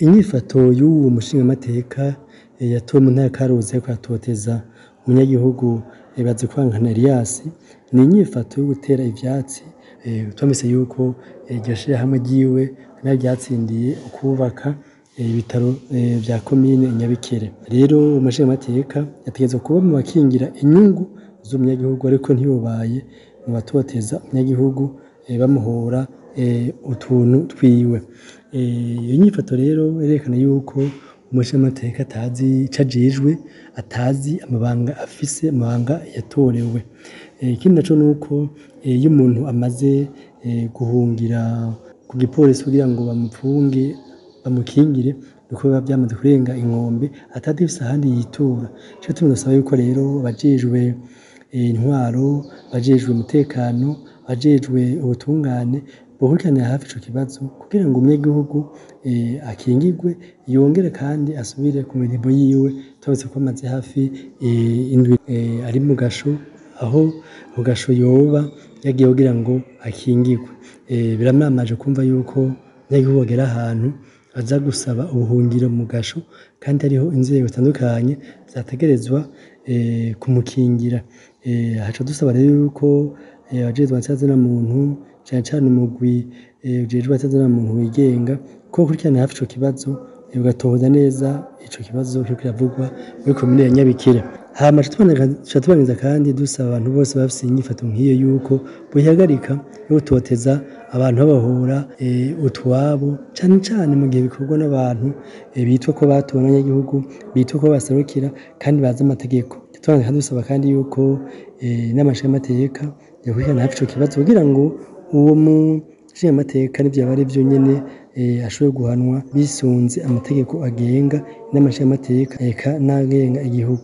Inyifato y'uwo mushingamateka yatowe mu ntara ya Karusi ariko aratoteza umunyagihugu Bazikwankana Elias, ni inyifato yo gutera ivyatsi twumvise yuko iryo shirahamwe ryiwe ariryo ryatsindiye kwubaka ibitaro vya komine Nyabikere. Rero umushingamateka yategerezwa kuba mu bakingira inyungu z'umunyagihugu ariko ntiyobaye mu batoteza umunyagihugu bamuhora utuntu twiwe. Iyo nyifato rero yerekana yuko umushingamateka atazi ico ajejwe, atazi amabanga afise, amabanga yatorewe. Ikindi naco nuko iyo umuntu amaze guhungira ku gipolisi kugira ngo bamupfunge bamukingire, nuko biba vyamaze kurenga inkombe atagifise ahandi yitura. Nico gituma dusaba yuko rero abajejwe intwaro, abajejwe umutekano, abajejwe ubutungane bokurikiranira hafi ico kibazo kugira ngo umunyagihugu akingirwe yongere kandi asubire ku mirimo yiwe. Turabona ko amaze hafi indwi ari mu gasho, aho mu gasho yoba yagiye kugira ngo akingirwe. Biramamaje kumva yuko umunyagihugu agera ahantu aza gusaba ubuhungiro mu gasho kandi hariho inzego zitandukanye zategerezwa kumukingira. Haca dusaba rero yuko abajejwe agateka cane cane umugwi ujejwe agateka wigenga ko bokurikirana hafi ico kibazo bagatohoza neza ico kibazo kiriko kiravugwa muri komine ya Nyabikere. Hama duca tubandanya kandi dusaba abantu bose bafise inyifato nk'iyo yuko boyihagarika yo gutoteza abantu babahora utwabo, cane cane mu gihe bikorwa n'abantu bitwa ko batowe n'abanyagihugu, bitwa ko baserukira kandi bazi amategeko. Tubandanya dusaba kandi yuko inama nshingamateka yokurikirana hafi ico kibazo kugira ngo uwo mushingamateka n'ivyaba arivyo nyene ashobore guhanwa bisunze amategeko agenga inama nshingamateka eka n'agenga igihugu.